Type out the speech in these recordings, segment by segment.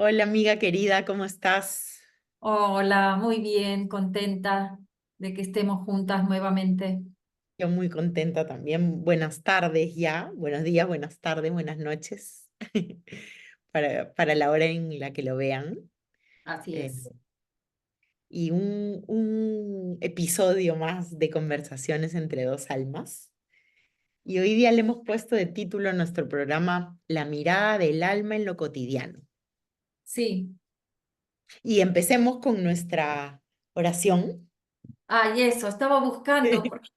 Hola amiga querida, ¿cómo estás? Hola, muy bien, contenta de que estemos juntas nuevamente. Yo muy contenta también. Buenas tardes ya, buenos días, buenas tardes, buenas noches, para la hora en la que lo vean. Así Eh, es. y un episodio más de conversaciones entre dos almas. Y hoy día le hemos puesto de título a nuestro programa La mirada del alma en lo cotidiano. Sí. Y empecemos con nuestra oración. Y eso, estaba buscando porque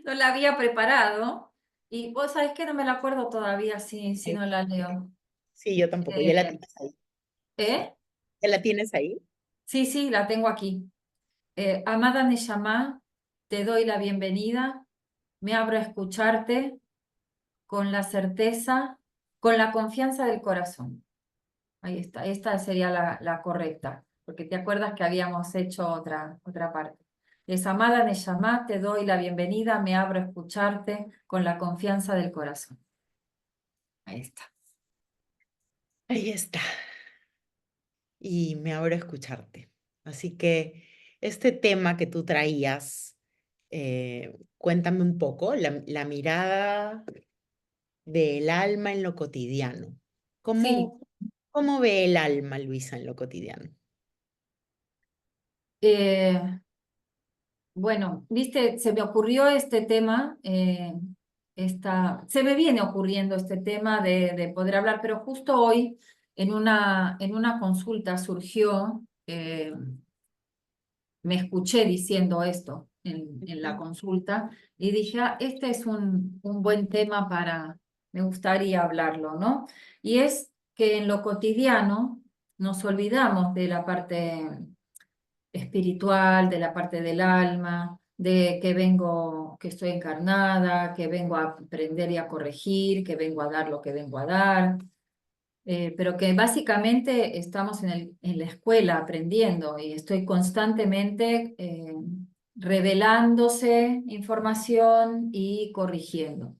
no la había preparado y vos sabés que no me la acuerdo todavía si no la leo. Sí, yo tampoco, ya la Eh, tienes ahí. ¿Eh? ¿Ya la tienes ahí? Sí, sí, la tengo aquí. Amada Neyamá, te doy la bienvenida. Me abro a escucharte con la certeza, con la confianza del corazón. Ahí está, esta sería la correcta, porque te acuerdas que habíamos hecho otra parte. Es amada Neyamá, te doy la bienvenida, me abro a escucharte con la confianza del corazón. Ahí está. Ahí está. Y me abro a escucharte. Así que este tema que tú traías, cuéntame un poco, la mirada del alma en lo cotidiano. Sí, ¿Cómo, cómo ve el alma, Luisa, en lo cotidiano? eh, bueno, viste, se me ocurrió este tema, se me viene ocurriendo este tema de poder hablar, pero justo hoy en una consulta surgió, me escuché diciendo esto en la Ujú. consulta y dije, este es un buen tema me gustaría hablarlo, ¿no? Y es que en lo cotidiano nos olvidamos de la parte espiritual, de la parte del alma, de que vengo, que estoy encarnada, que vengo a aprender y a corregir, que vengo a dar lo que vengo a dar, pero que básicamente estamos en la escuela aprendiendo y estoy constantemente revelándose información y corrigiendo.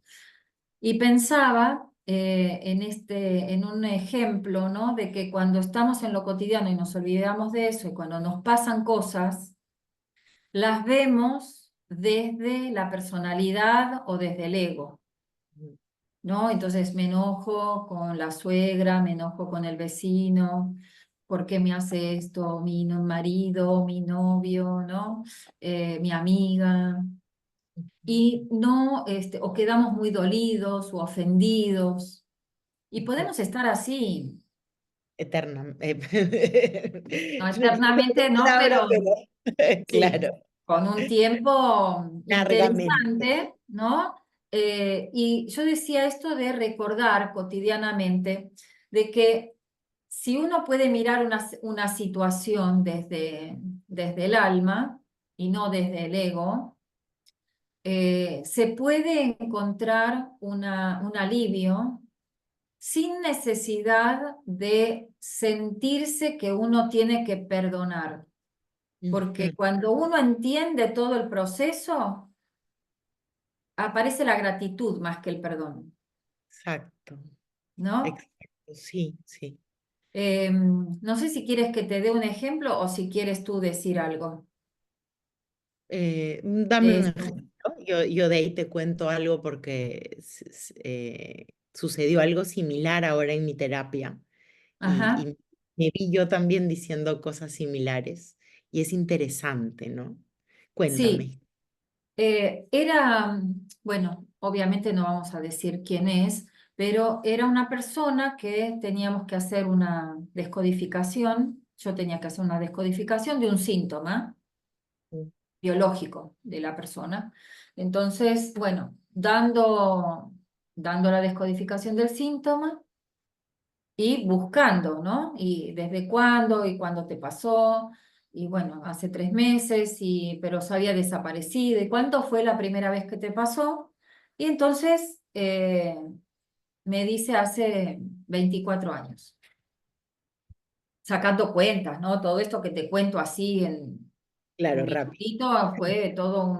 Y pensaba en un ejemplo, ¿no? De que cuando estamos en lo cotidiano y nos olvidamos de eso y cuando nos pasan cosas, las vemos desde la personalidad o desde el ego. ¿No? Entonces me enojo con la suegra, me enojo con el vecino, ¿por qué me hace esto marido, mi novio, ¿no? Mi amiga? Y no, o quedamos muy dolidos o ofendidos. Y Ujú. podemos estar así, Eterna. no No quiero eternamente, la no, palabra, pero pero sí, claro, con un tiempo largamente. interesante, ¿no? Y yo decía esto de recordar cotidianamente de que si uno puede mirar una situación desde el alma y no desde el ego, se puede encontrar un alivio sin necesidad de sentirse que uno tiene que perdonar. Porque Ujú. cuando uno entiende todo el proceso, aparece la gratitud más que el perdón, Exacto, ¿no? exacto, sí, sí. No sé si quieres que te dé un ejemplo o si quieres tú decir algo Dame de un esto. ejemplo. Yo de ahí te cuento algo porque sucedió algo similar ahora en mi terapia Ajá, y me vi yo también diciendo cosas similares y es interesante, ¿no? sí. Cuéntame. Bueno, obviamente no vamos a decir quién es, pero era una persona que teníamos que hacer una descodificación. Yo tenía que hacer una descodificación de un síntoma Mm. biológico de la persona. Entonces, bueno, dando la descodificación del síntoma y buscando, ¿no? Y desde cuándo y cuándo te pasó. Y bueno, hace 3 meses, pero se había desaparecido. ¿Y cuánto fue la primera vez que te pasó? Y entonces me dice hace 24 años, sacando cuentas, ¿no? Todo esto que te cuento así en Claro, rápido. minutito fue todo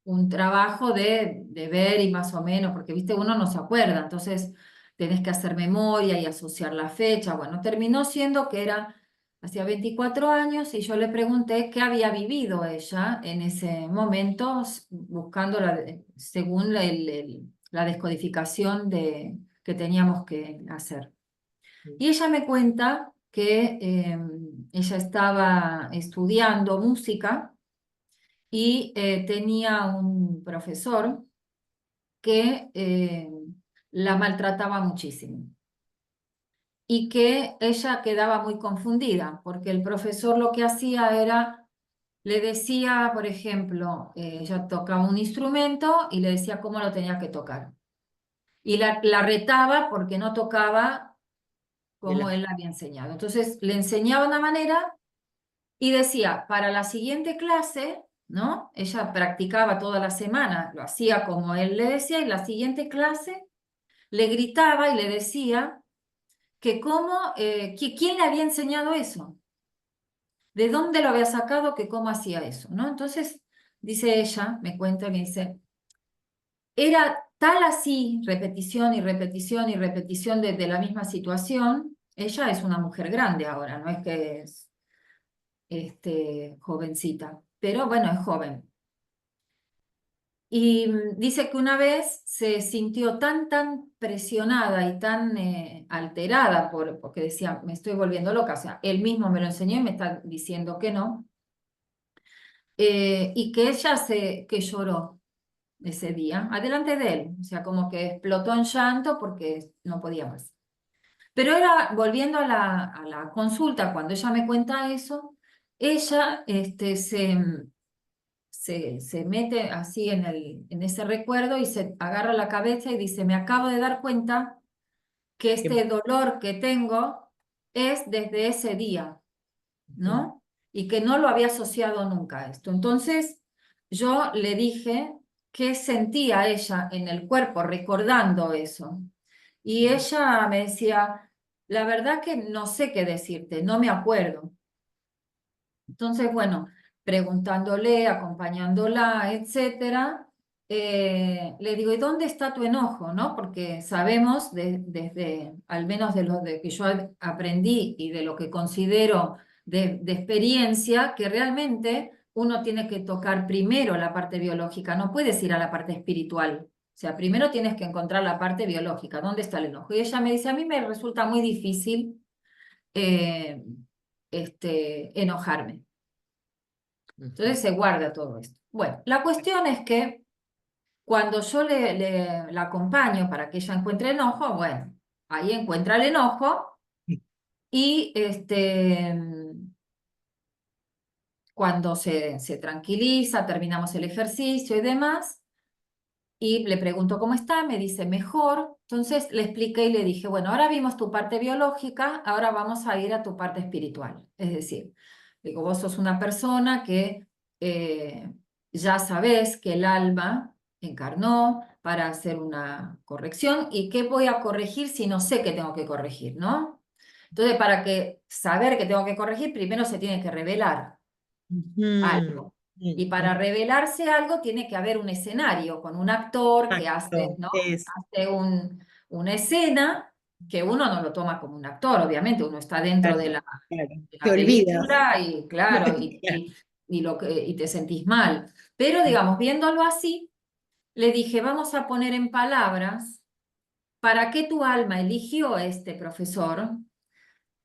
un trabajo de ver y más o menos, porque, viste, uno no se acuerda. Entonces tenés que hacer memoria y asociar la fecha. Bueno, terminó siendo que era hacía 24 años y yo le pregunté qué había vivido ella en ese momento, buscando según la descodificación que teníamos que hacer. Y ella me cuenta que ella estaba estudiando música y tenía un profesor que la maltrataba muchísimo y que ella quedaba muy confundida porque el profesor lo que hacía era, le decía, por ejemplo, ella tocaba un instrumento y le decía cómo lo tenía que tocar. Y la retaba porque no tocaba de como la- él la había enseñado. Entonces le enseñaba una manera y decía, para la siguiente clase, ¿no? Ella practicaba toda la semana, lo hacía como él le decía, y la siguiente clase le gritaba y le decía que cómo, quién le había enseñado eso, de dónde lo había sacado, que cómo hacía eso, ¿no? Entonces, dice ella, me cuenta, me dice, era tal así, repetición y repetición y repetición de la misma situación. Ella es una mujer grande ahora, no es que es jovencita, pero bueno, es joven. Y dice que una vez se sintió tan presionada y tan alterada porque decía, me estoy volviendo loca, o sea, él mismo me lo enseñó y me está diciendo que no, y que ella que lloró ese día, adelante de él, o sea, como que explotó en llanto porque no podía más. Pero era, volviendo a la consulta, cuando ella me cuenta eso, ella se mete así en ese recuerdo y se agarra la cabeza y dice, me acabo de dar cuenta que que- este dolor que tengo es desde ese día, Ujú, ¿no? Y que no lo había asociado nunca a esto. Entonces yo le dije qué sentía ella en el cuerpo recordando eso. Y ujú, ella me decía, la verdad que no sé qué decirte, no me acuerdo. Entonces, bueno, preguntándole, acompañándola, etcétera, le digo, ¿y dónde está tu enojo? ¿No? Porque sabemos, desde, al menos de lo que yo aprendí y de lo que considero de experiencia, que realmente uno tiene que tocar primero la parte biológica, no puedes ir a la parte espiritual. O sea, primero tienes que encontrar la parte biológica, ¿dónde está el enojo? Y ella me dice, a mí me resulta muy difícil eh, enojarme. ujú. Entonces se guarda todo esto. Bueno, la cuestión es que cuando yo la acompaño para que ella encuentre el enojo, bueno, ahí encuentra el enojo y cuando se tranquiliza, terminamos el ejercicio y demás, y le pregunto cómo está, me dice mejor. Entonces le expliqué y le dije, bueno, ahora vimos tu parte biológica, ahora vamos a ir a tu parte espiritual. Es decir, digo, vos sos una persona que eh, ya sabés que el alma encarnó para hacer una corrección y qué voy a corregir si no sé qué tengo que corregir, ¿no? Entonces, para que saber que tengo que corregir, primero se tiene que revelar Ujú, algo. Y ujú. para revelarse algo tiene que haber un escenario con un actor que hace, Exacto, ¿no? es, Hace una escena que uno no lo toma como un actor, obviamente, uno está dentro claro, claro. de Te la olvidas. película y claro, Claro. y te sentís mal. Pero digamos, viéndolo así, le dije, vamos a poner en palabras para qué tu alma eligió a este profesor,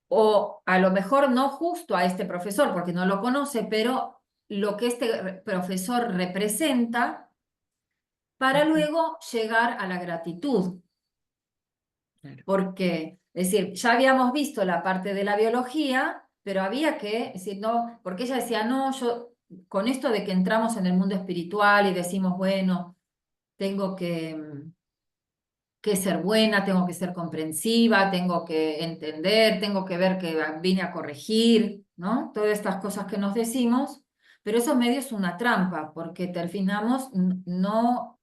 o a lo mejor no justo a este profesor, porque no lo conoce, pero lo que este profesor representa para Ujú, luego llegar a la gratitud. claro. Porque, es decir, ya habíamos visto la parte de la biología, pero había que, es decir, no, porque ella decía, no, yo, con esto de que entramos en el mundo espiritual y decimos, bueno, tengo que ser buena, tengo que ser comprensiva, tengo que entender, tengo que ver que vine a corregir, ¿no? Todas estas cosas que nos decimos, pero eso medio es una trampa, porque terminamos no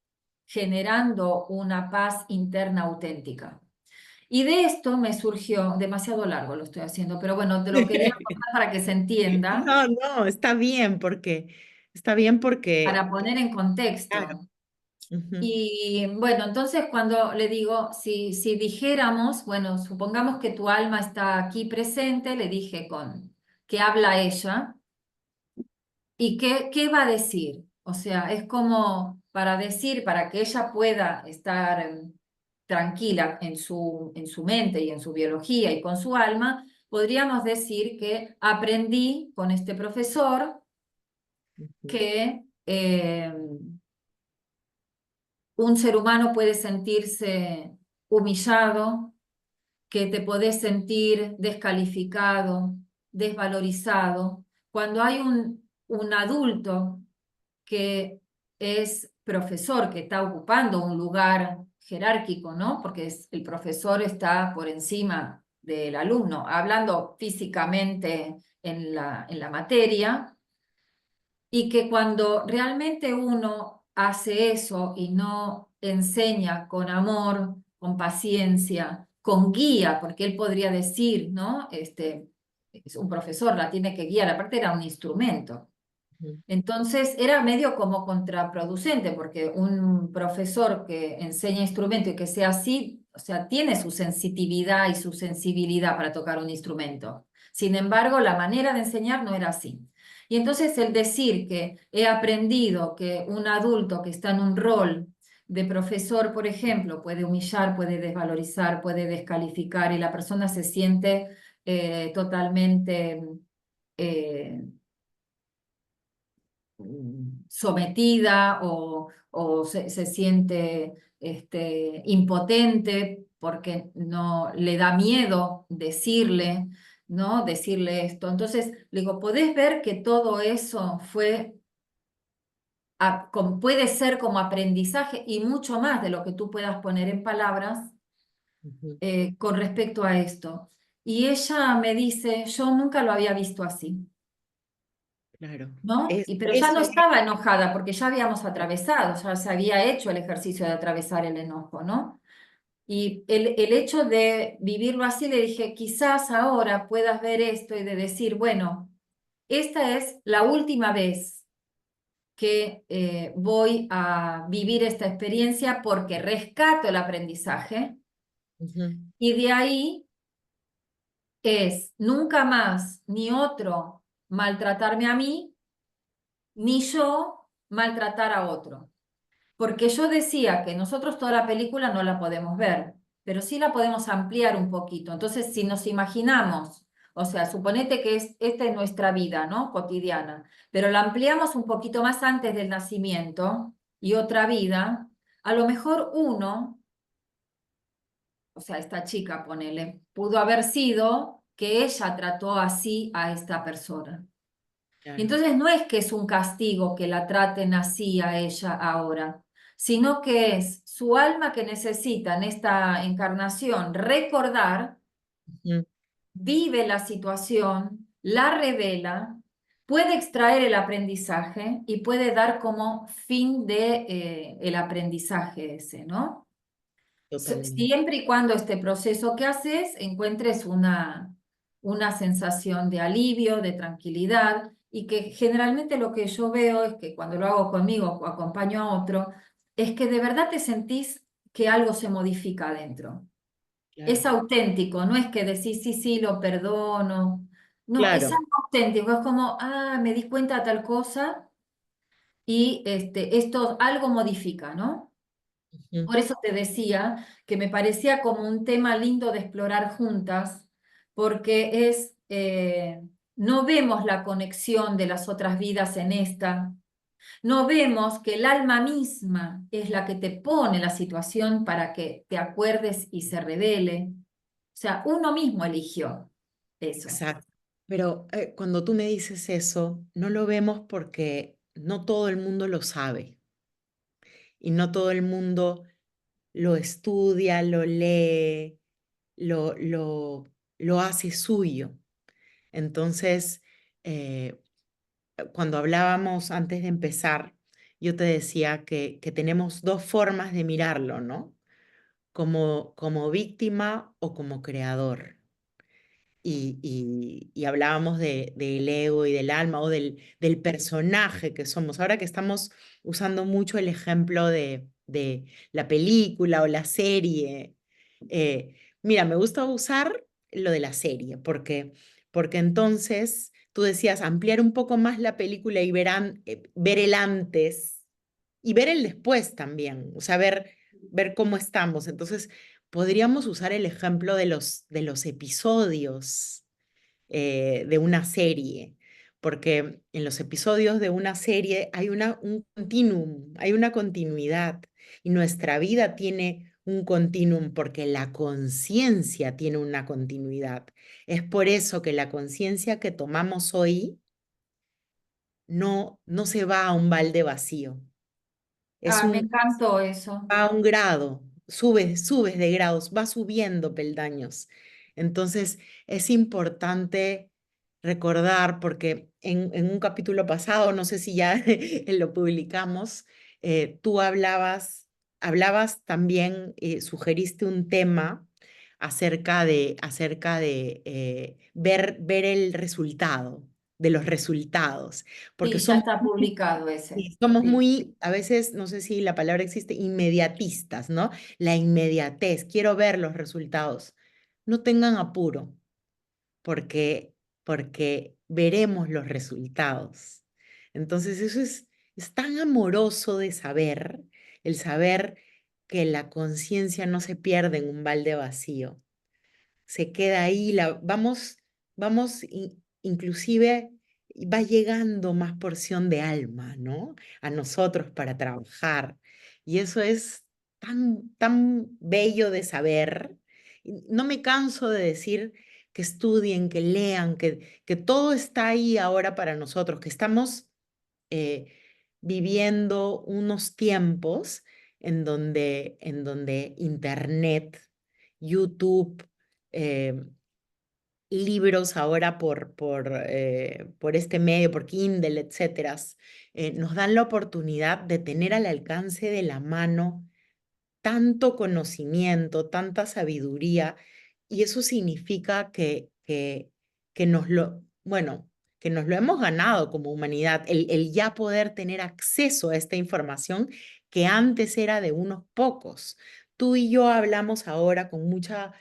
generando una paz interna auténtica. Y de esto me surgió, demasiado largo lo estoy haciendo, pero bueno, te lo quería contar para que se entienda, No, no, está bien porque, para poner en claro, contexto. Ujú, Y bueno, entonces cuando le digo, si dijéramos, bueno, supongamos que tu alma está aquí presente, le dije con que habla ella, ¿y qué va a decir? O sea, es como para decir, para que ella pueda estar tranquila en su mente y en su biología y con su alma, podríamos decir que aprendí con este profesor ujú, que un ser humano puede sentirse humillado, que te podés sentir descalificado, desvalorizado, cuando hay un adulto que es profesor, que está ocupando un lugar jerárquico, ¿no? Porque el profesor está por encima del alumno, hablando físicamente en la materia, y que cuando realmente uno hace eso y no enseña con amor, con paciencia, con guía, porque él podría decir, ¿no? Es un profesor, la tiene que guiar, aparte era un instrumento. ujú, Entonces era medio como contraproducente, porque un profesor que enseña instrumento y que sea así, o sea, tiene su sensitividad y su sensibilidad para tocar un instrumento. Sin embargo, la manera de enseñar no era así. Y entonces el decir que he aprendido que un adulto que está en un rol de profesor, por ejemplo, puede humillar, puede desvalorizar, puede descalificar y la persona se siente totalmente eh, sometida o se siente impotente porque no le da miedo decirle, ¿no? Decirle esto. Entonces, le digo, ¿podés ver que todo eso fue, puede ser como aprendizaje y mucho más de lo que tú puedas poner en palabras ujú. con respecto a esto? Y ella me dice, yo nunca lo había visto así. Claro. ¿No? Pero ya no Eso estaba enojada porque ya habíamos atravesado, ya se había hecho el ejercicio de atravesar el enojo, ¿no? Y el hecho de vivirlo así, le dije, quizás ahora puedas ver esto y de decir, bueno, esta es la última vez que voy a vivir esta experiencia porque rescato el aprendizaje ujú, y de ahí es nunca más ni otro maltratarme a mí, ni yo maltratar a otro. Porque yo decía que nosotros toda la película no la podemos ver, pero sí la podemos ampliar un poquito. Entonces, si nos imaginamos, o sea, suponete que esta es nuestra vida, ¿no? Cotidiana, pero la ampliamos un poquito más antes del nacimiento y otra vida, a lo mejor uno, o sea, esta chica, ponele, pudo haber sido que ella trató así a esta persona. Y claro. entonces no es que es un castigo que la traten así a ella ahora, sino que es su alma que necesita en esta encarnación recordar, Ujú, vive la situación, la revela, puede extraer el aprendizaje y puede dar como fin de el aprendizaje ese, ¿no? totalmente. Siempre y cuando este proceso que haces encuentres una sensación de alivio, de tranquilidad, y que generalmente lo que yo veo es que cuando lo hago conmigo o acompaño a otro, es que de verdad te sentís que algo se modifica adentro. Es Claro. auténtico, no es que decís, sí, sí, lo perdono. No, es Claro. algo auténtico, es como, ah, me di cuenta de tal cosa y esto algo modifica, ¿no? Ujú, Por eso te decía que me parecía como un tema lindo de explorar juntas, porque no vemos la conexión de las otras vidas en esta, no vemos que el alma misma es la que te pone la situación para que te acuerdes y se revele. O sea, uno mismo eligió eso. exacto. Pero cuando tú me dices eso, no lo vemos porque no todo el mundo lo sabe y no todo el mundo lo estudia, lo lee, lo, lo, lo hace suyo. Entonces, eh, cuando hablábamos antes de empezar, yo te decía que tenemos dos formas de mirarlo, ¿no? Como víctima o como creador. Y hablábamos del ego y del alma o del personaje que somos. Ahora que estamos usando mucho el ejemplo de la película o la serie. Mira, me gusta usar lo de la serie, porque entonces tú decías ampliar un poco más la película y ver el antes y ver el después también, o sea, ver cómo estamos. Entonces, podríamos usar el ejemplo de los episodios de una serie, porque en los episodios de una serie hay un continuum, hay una continuidad, y nuestra vida tiene un continuum porque la conciencia tiene una continuidad. Es por eso que la conciencia que tomamos hoy no se va a un balde vacío, es Ah, me un encantó eso. va a un grado, subes de grados, va subiendo peldaños. Entonces, es importante recordar, porque en un capítulo pasado, no sé si ya lo publicamos, tú hablabas también, sugeriste un tema acerca de ver el resultado, de los resultados, porque Sí, ya somos está publicado ese. y somos Sí, muy, a veces, no sé si la palabra existe, inmediatistas, ¿no? La inmediatez, quiero ver los resultados. No tengan apuro, porque, porque veremos los resultados. Entonces, es tan amoroso de saber, el saber que la conciencia no se pierde en un balde vacío, se queda ahí, inclusive va llegando más porción de alma, ¿no? A nosotros para trabajar. Y eso es tan bello de saber. Y no me canso de decir que estudien, que lean, que todo está ahí ahora para nosotros, que estamos eh, viviendo unos tiempos en donde Internet, YouTube, eh, libros ahora por este medio, por Kindle, etcétera, nos dan la oportunidad de tener al alcance de la mano tanto conocimiento, tanta sabiduría, y eso significa que bueno, que nos lo hemos ganado como humanidad, el ya poder tener acceso a esta información que antes era de unos pocos. Tú y yo hablamos ahora con mucha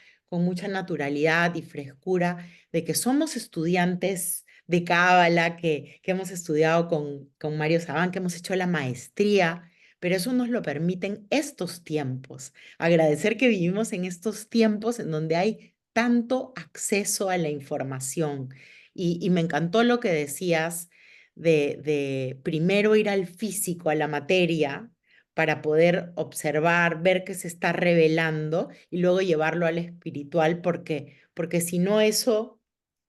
naturalidad y frescura de que somos estudiantes de Cábala, que hemos estudiado con Mario Sabán, que hemos hecho la maestría, pero eso nos lo permiten estos tiempos. Agradecer que vivimos en estos tiempos en donde hay tanto acceso a la información. Y me encantó lo que decías de primero ir al físico, a la materia, para poder observar, ver qué se está revelando y luego llevarlo al espiritual, porque si no eso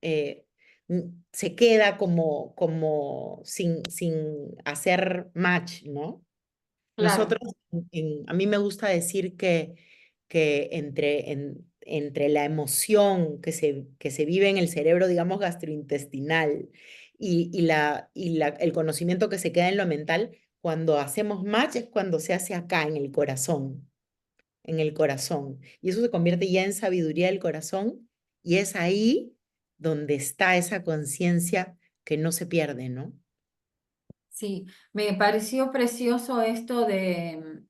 se queda como sin hacer match, ¿no? Nosotros, claro. a mí me gusta decir que entre la emoción que se vive en el cerebro, digamos, gastrointestinal el conocimiento que se queda en lo mental, cuando hacemos match es cuando se hace acá, en el corazón, en el corazón. Y eso se convierte ya en sabiduría del corazón y es ahí donde está esa conciencia que no se pierde, ¿no? Sí, me pareció precioso esto de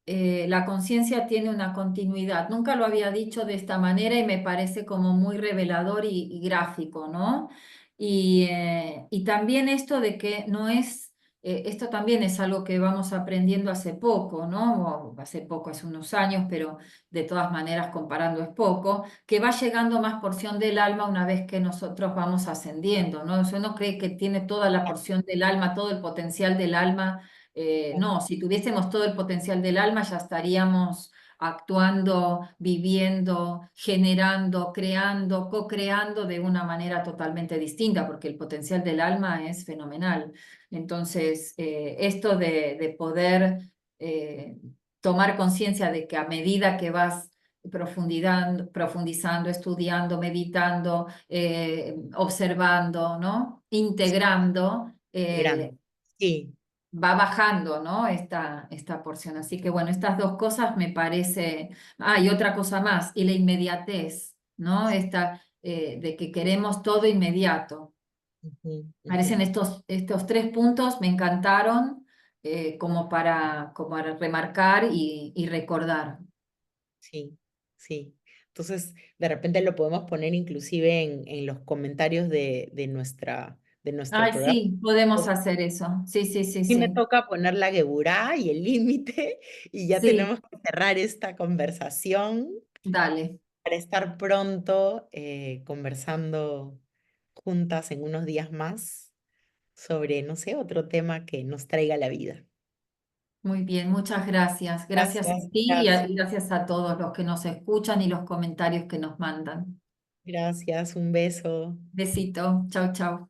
la conciencia tiene una continuidad. Nunca lo había dicho de esta manera y me parece como muy revelador y gráfico, ¿no? Y también esto de que no es, esto también es algo que vamos aprendiendo hace poco, ¿no? O hace poco, hace unos años, pero de todas maneras comparando es poco, que va llegando más porción del alma una vez que nosotros vamos ascendiendo, ¿no? Uno cree que tiene toda la porción del alma, todo el potencial del alma. No, si tuviésemos todo el potencial del alma ya estaríamos actuando, viviendo, generando, creando, co-creando de una manera totalmente distinta, porque el potencial del alma es fenomenal. Entonces, esto de poder tomar conciencia de que a medida que vas profundizando, estudiando, meditando, observando, ¿no? Integrando, Grande. Sí. va bajando, ¿no? Esta porción. Así que bueno, estas dos cosas me parece. Ah, y otra cosa más, y la inmediatez, ¿no? Esta de que queremos todo inmediato. Ujú, ujú. Parecen estos tres puntos, me encantaron. como para remarcar y recordar. Sí, sí. Entonces, de repente lo podemos poner inclusive en los comentarios de nuestro Ay, programa. sí, podemos hacer eso. Sí, sí, sí, Y me sí. toca poner la geburá y el límite y ya Sí, tenemos que cerrar esta conversación dale. para estar pronto conversando juntas en unos días más sobre, no sé, otro tema que nos traiga la vida. Muy bien, muchas gracias. Gracias a Gracias, ti gracias, y gracias a todos los que nos escuchan y los comentarios que nos mandan. gracias, un beso. Besito. Chau, chau.